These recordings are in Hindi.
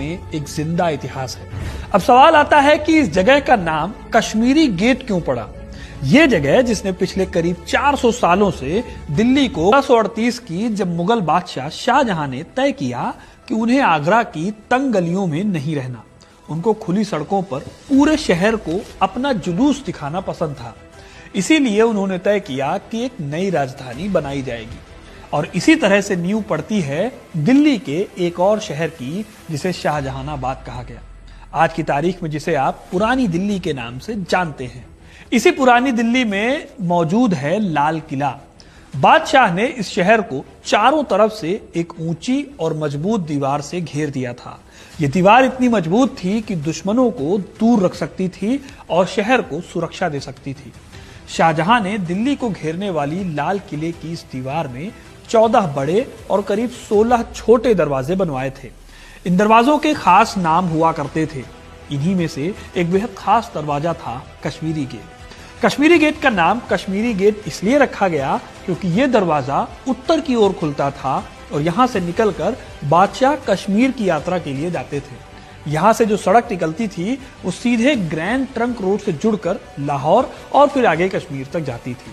में एक जिंदा इतिहास है। अब सवाल आता है कि इस जगह का नाम कश्मीरी गेट क्यों पड़ा। ये जगह जिसने पिछले करीब 400 सालों से दिल्ली को 1838 की जब मुगल बादशाह शाहजहां ने तय किया कि उन्हें आगरा की तंग गलियों में नहीं रहना, उनको खुली सड़कों पर पूरे शहर को अपना जुलूस दिखाना पसंद था, इसीलिए उन्होंने तय किया कि एक नई राजधानी बनाई जाएगी। और इसी तरह से नींव पड़ती है दिल्ली के एक और शहर की जिसे शाहजहानाबाद कहा गया, आज की तारीख में जिसे आप पुरानी दिल्ली के नाम से जानते हैं। इसी पुरानी दिल्ली में मौजूद है लाल किला। बादशाह ने इस शहर को चारों तरफ से एक ऊंची और मजबूत दीवार से घेर दिया था। यह दीवार इतनी मजबूत थी कि दुश्मनों को दूर रख सकती थी और शहर को सुरक्षा दे सकती थी। शाहजहां ने दिल्ली को घेरने वाली लाल किले की इस दीवार में 14 बड़े और करीब 16 छोटे दरवाजे बनवाए थे। इन दरवाजों के खास नाम हुआ करते थे। इन्हीं में से एक बेहद खास दरवाजा था कश्मीरी गेट। कश्मीरी गेट का नाम कश्मीरी गेट इसलिए रखा गया क्योंकि यह दरवाजा उत्तर की ओर खुलता था और यहां से निकलकर बादशाह कश्मीर की यात्रा के लिए जाते थे। यहां से जो सड़क निकलती थी वो सीधे ग्रैंड ट्रंक रोड से जुड़कर लाहौर और फिर आगे कश्मीर तक जाती थी।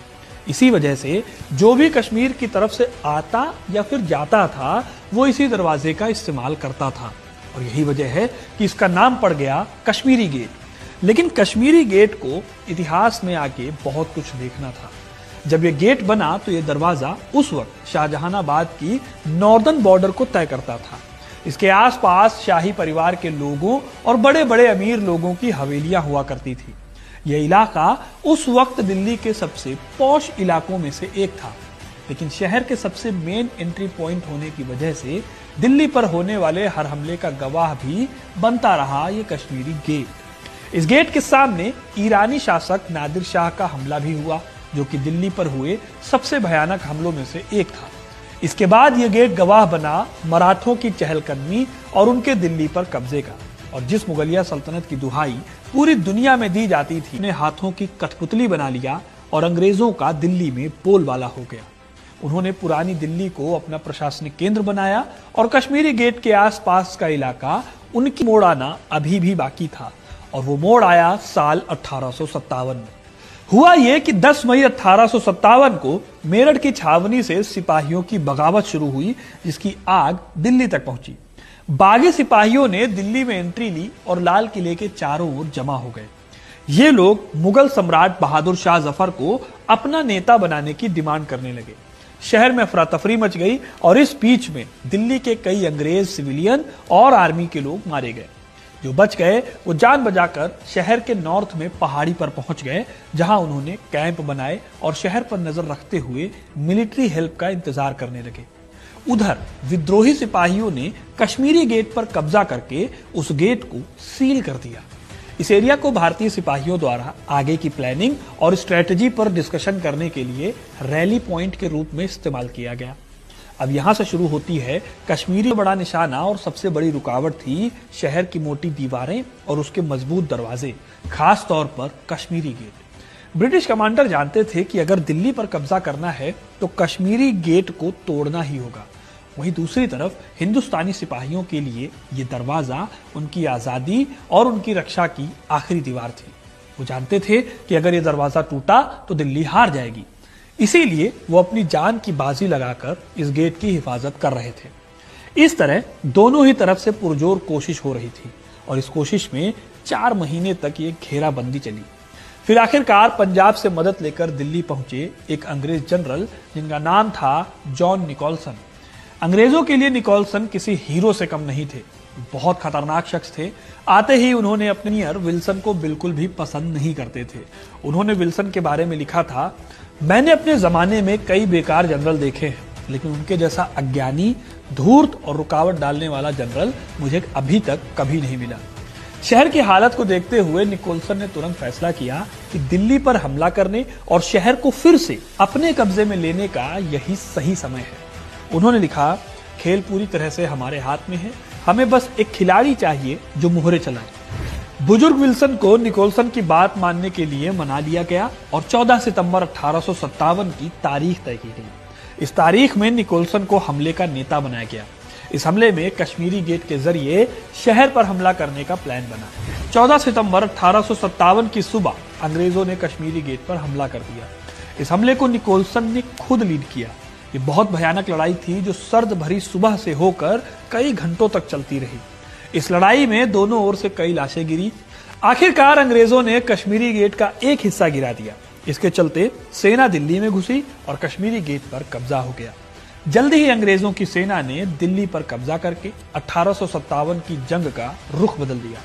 इसी वजह से जो भी कश्मीर की तरफ से आता या फिर जाता था वो इसी दरवाजे का इस्तेमाल करता था और यही वजह है कि इसका नाम पड़ गया कश्मीरी गेट। लेकिन कश्मीरी गेट को इतिहास में आके बहुत कुछ देखना था। जब यह गेट बना तो यह दरवाजा उस वक्त शाहजहानाबाद की नॉर्दर्न बॉर्डर को तय करता था। इसके आसपास शाही परिवार के लोगों और बड़े बड़े अमीर लोगों की हवेलियां हुआ करती थी। यह इलाका उस वक्त दिल्ली के सबसे पॉश इलाकों में से एक था, लेकिन शहर के सबसे मेन एंट्री पॉइंट होने की वजह से दिल्ली पर होने वाले हर हमले का गवाह भी बनता रहा ये कश्मीरी गेट। इस गेट के सामने ईरानी शासक नादिर शाह का हमला भी हुआ, जो कि दिल्ली पर हुए सबसे भयानक हमलों में से एक था। इसके बाद यह गेट गवाह बना मराठों की चहलकदमी और उनके दिल्ली पर कब्जे का। और जिस मुगलिया सल्तनत की दुहाई पूरी दुनिया में दी जाती थी, उन्हें हाथों की कठपुतली बना लिया और अंग्रेजों का दिल्ली में बोलबाला हो गया। उन्होंने पुरानी दिल्ली को अपना प्रशासनिक केंद्र बनाया और कश्मीरी गेट के आसपास का इलाका उनकी मोड़ आना अभी भी बाकी था। और वो मोड़ आया साल 1857 में। हुआ ये कि 10 मई 1857 को मेरठ की छावनी से सिपाहियों की बगावत शुरू हुई, जिसकी आग दिल्ली तक पहुंची। बागी सिपाहियों ने दिल्ली में एंट्री ली और लाल किले के चारों ओर जमा हो गए। ये लोग मुगल सम्राट बहादुर शाह जफर को अपना नेता बनाने की डिमांड करने लगे। शहर में अफरा तफरी मच गई और इस बीच में दिल्ली के कई अंग्रेज सिविलियन और आर्मी के लोग मारे गए। जो बच गए वो जान बचाकर शहर के नॉर्थ में पहाड़ी पर पहुंच गए, जहां उन्होंने कैंप बनाए और शहर पर नजर रखते हुए मिलिट्री हेल्प का इंतजार करने लगे। उधर विद्रोही सिपाहियों ने कश्मीरी गेट पर कब्जा करके उस गेट को सील कर दिया। इस एरिया को भारतीय सिपाहियों द्वारा आगे की प्लानिंग और स्ट्रेटजी पर डिस्कशन करने के लिए रैली पॉइंट के रूप में इस्तेमाल किया गया। अब यहां से शुरू होती है कश्मीरी बड़ा निशाना और सबसे बड़ी रुकावट थी शहर की मोटी दीवारें और उसके मजबूत दरवाजे, खास तौर पर कश्मीरी गेट। ब्रिटिश कमांडर जानते थे कि अगर दिल्ली पर कब्जा करना है तो कश्मीरी गेट को तोड़ना ही होगा। वहीं दूसरी तरफ हिंदुस्तानी सिपाहियों के लिए ये दरवाजा उनकी आजादी और उनकी रक्षा की आखिरी दीवार थी। वो जानते थे कि अगर ये दरवाजा टूटा तो दिल्ली हार जाएगी, इसीलिए वो अपनी जान की बाजी लगाकर इस गेट की हिफाजत कर रहे थे। इस तरह दोनों ही तरफ से पुरजोर कोशिश हो रही थी और इस कोशिश में 4 महीने तक ये घेराबंदी चली। फिर आखिरकार पंजाब से मदद लेकर दिल्ली पहुंचे एक अंग्रेज जनरल जिनका नाम था जॉन निकोलसन। अंग्रेजों के लिए निकोलसन किसी हीरो से कम नहीं थे, बहुत खतरनाक शख्स थे। आते ही उन्होंने अपने मीयर विल्सन को बिल्कुल भी पसंद नहीं करते थे। उन्होंने विल्सन के बारे में लिखा था, मैंने अपने जमाने में कई बेकार जनरल देखे हैं, लेकिन उनके जैसा अज्ञानी, धूर्त और रुकावट डालने वाला जनरल मुझे अभी तक कभी नहीं मिला। शहर की हालत को देखते हुए निकोलसन ने तुरंत फैसला किया कि दिल्ली पर हमला करने और शहर को फिर से अपने कब्जे में लेने का यही सही समय है। उन्होंने लिखा, खेल पूरी तरह से हमारे हाथ में है, हमें बस एक खिलाड़ी चाहिए जो मुहरे चलाए। बुजुर्ग विल्सन को निकोलसन की बात मानने के लिए मना लिया गया और 14 सितंबर 1857 की तारीख तय की गई। इस तारीख में निकोलसन को हमले का नेता बनाया गया। इस हमले में कश्मीरी गेट के जरिए शहर पर हमला करने का प्लान बना। 14 सितंबर 1857 की सुबह अंग्रेजों ने कश्मीरी गेट पर हमला कर दिया। इस हमले को निकोलसन ने खुद लीड किया। ये बहुत भयानक लड़ाई थी जो सर्द भरी सुबह से होकर कई घंटों तक चलती रही। इस लड़ाई में दोनों ओर से कई लाशें गिरी। आखिरकार अंग्रेजों ने कश्मीरी गेट का एक हिस्सा गिरा दिया। इसके चलते सेना दिल्ली में घुसी और कश्मीरी गेट पर कब्जा हो गया। जल्दी ही अंग्रेजों की सेना ने दिल्ली पर कब्जा करके 1857 की जंग का रुख बदल दिया।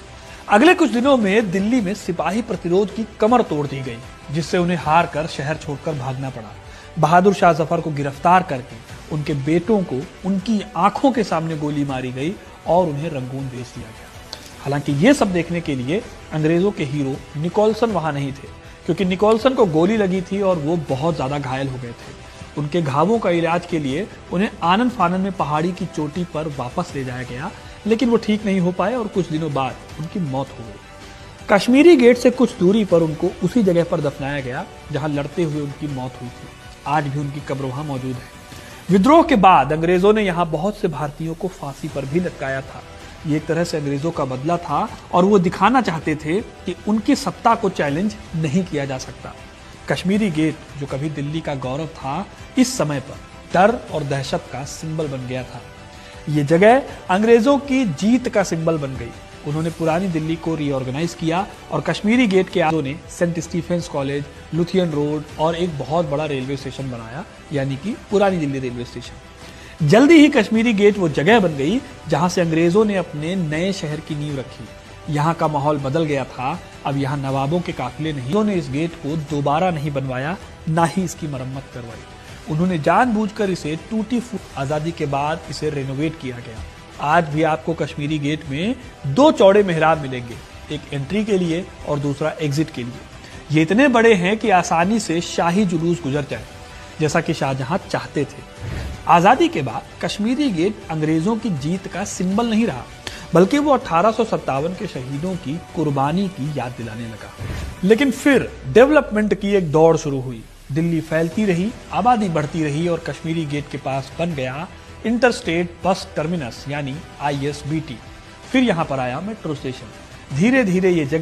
अगले कुछ दिनों में दिल्ली में सिपाही प्रतिरोध की कमर तोड़ दी गई, जिससे उन्हें हार कर शहर छोड़कर भागना पड़ा। बहादुर शाह जफर को गिरफ्तार करके उनके बेटों को उनकी आंखों के सामने गोली मारी गई और उन्हें रंगून भेज दिया गया। हालांकि ये सब देखने के लिए अंग्रेजों के हीरो निकोलसन वहां नहीं थे, क्योंकि निकोलसन को गोली लगी थी और वो बहुत ज्यादा घायल हो गए थे। उनके घावों का इलाज के लिए उन्हें आनन फानन में पहाड़ी की चोटी पर वापस ले जाया गया, लेकिन वो ठीक नहीं हो पाए और कुछ दिनों बाद उनकी मौत हो गई। कश्मीरी गेट से कुछ दूरी पर उनको उसी जगह पर दफनाया गया जहां लड़ते हुए उनकी मौत हुई थी। आज भी उनकी कब्र वहां मौजूद है। विद्रोह के बाद अंग्रेजों ने यहाँ बहुत से भारतीयों को फांसी पर भी लटकाया था। ये एक तरह से अंग्रेजों का बदला था और वो दिखाना चाहते थे कि उनकी सत्ता को चैलेंज नहीं किया जा सकता। कश्मीरी गेट, जो कभी दिल्ली का गौरव था, इस समय पर डर और दहशत का सिंबल बन गया था। ये जगह अंग्रेजों की जीत का सिंबल बन गई। उन्होंने पुरानी दिल्ली को रीऑर्गेनाइज किया और कश्मीरी गेट के आगे ने सेंट स्टीफेंस कॉलेज, लुथियन रोड और एक बहुत बड़ा रेलवे स्टेशन बनाया, यानी कि पुरानी दिल्ली रेलवे स्टेशन। जल्दी ही कश्मीरी गेट वो जगह बन गई जहां से अंग्रेजों ने अपने नए शहर की नींव रखी। यहाँ का माहौल बदल गया था। अब यहाँ नवाबों के काफिले नहीं। उन्होंने इस गेट को दोबारा नहीं बनवाया, ना ही इसकी मरम्मत करवाई। उन्होंने जानबूझकर इसे टूटी फूटी आजादी के बाद इसे रेनोवेट किया गया। आज भी आपको कश्मीरी गेट में 2 चौड़े मेहराब मिलेंगे, एक एंट्री के लिए और दूसरा एग्जिट के लिए। ये इतने बड़े हैं कि आसानी से शाही जुलूस गुजर जाए, जैसा कि शाहजहां चाहते थे। आजादी के बाद कश्मीरी गेट अंग्रेजों की जीत का सिंबल नहीं रहा, बल्कि वो 1857 के शहीदों की कुर्बानी की याद दिलाने लगा। लेकिन फिर डेवलपमेंट की एक दौड़ शुरू हुई। दिल्ली फैलती रही, आबादी बढ़ती रही और कश्मीरी गेट के पास बन गया इंटरस्टेट बस टर्मिनस, यानी ISBT। फिर यहां पर आया मेट्रो स्टेशन। धीरे धीरे ये जगह